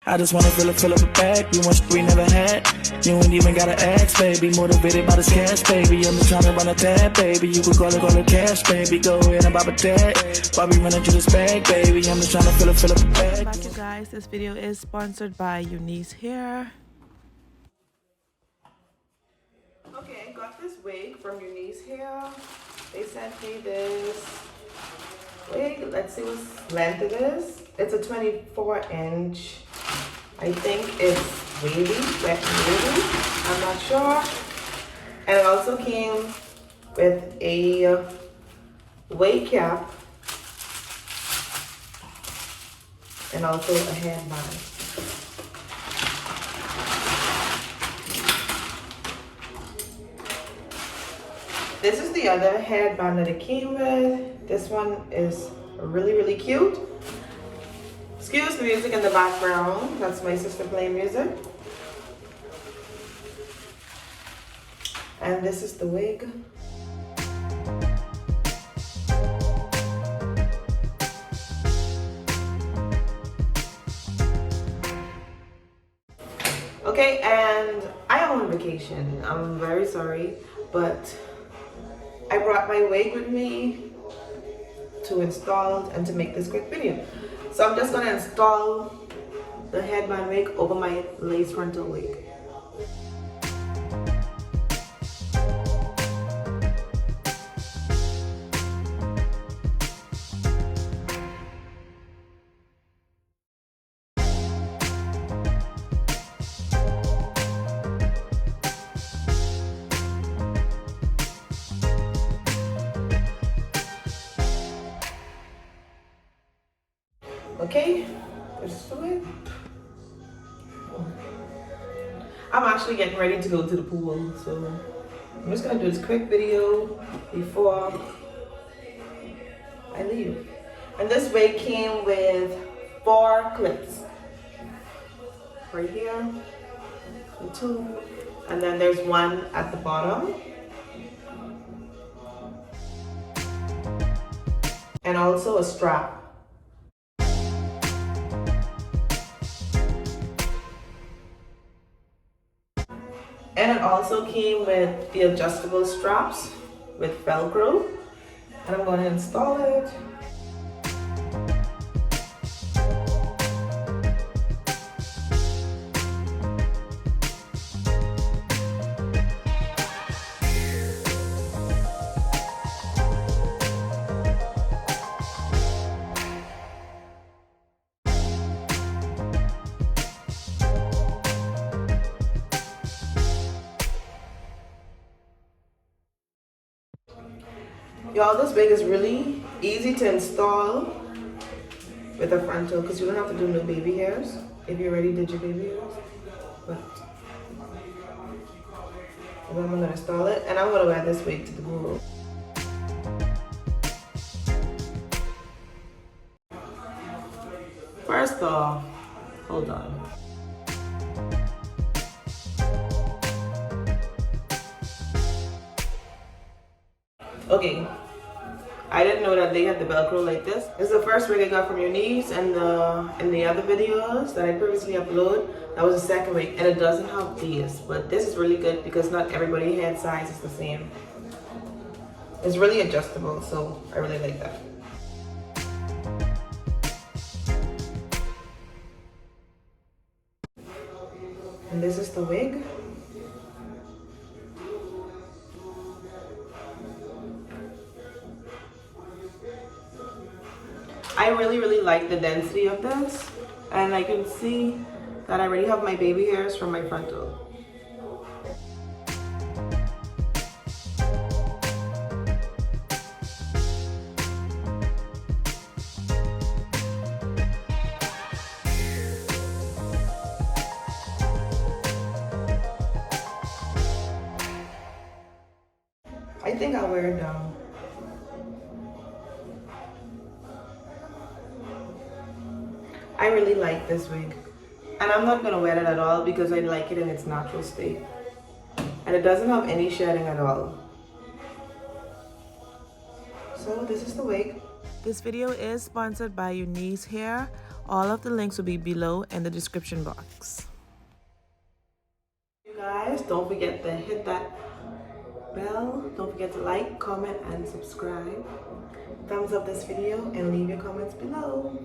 I just wanna fill up a bag. You want we never had. You ain't even gotta ask, baby. Motivated by this cash, baby. I'm just tryna run a tab, baby. You could call it cash, baby. Go ahead and pop a tag. Bobby running through this bag, baby. I'm just tryna fill up a bag. Welcome back, you guys. This video is sponsored by UNice Hair. Okay, I got this wig from UNice Hair. They sent me this wig. Let's see what length it is. It's a 24-inch. I think it's wavy, wet and wavy. I'm not sure. And it also came with a wig cap and also a headband. This is the other headband that it came with. This one is really cute. Excuse the music in the background. That's my sister playing music. And this is the wig. Okay, and I am on vacation. I'm very sorry, but I brought my wig with me to install and to make this quick video. So I'm just gonna install the headband wig over my lace frontal wig. Okay, this is the wig. I'm actually getting ready to go to the pool, so I'm just gonna do this quick video before I leave. And this wig came with 4 clips. Right here, 2, and then there's one at the bottom. And also a strap. And it also came with the adjustable straps with Velcro. And I'm going to install it. Y'all, this wig is really easy to install with a frontal because you don't have to do no baby hairs if you already did your baby hairs. But then I'm gonna install it and I'm gonna wear this wig to the pool. First off, hold on. Okay, I didn't know that they had the Velcro like this. This is the first wig I got from UNice, and in the other videos that I previously uploaded, that was the second wig, and it doesn't have these. But this is really good because not everybody's head size is the same. It's really adjustable, so I really like that. And this is the wig. I really like the density of this, and I can see that I already have my baby hairs from my frontal. I think I'll wear it down. I really like this wig, and I'm not gonna wear it at all because I like it in its natural state, and it doesn't have any shedding at all. So this is the wig. This video is sponsored by UNice Hair. All of the links will be below in the description box. You guys, don't forget to hit that bell. Don't forget to like, comment, and subscribe. Thumbs up this video and leave your comments below.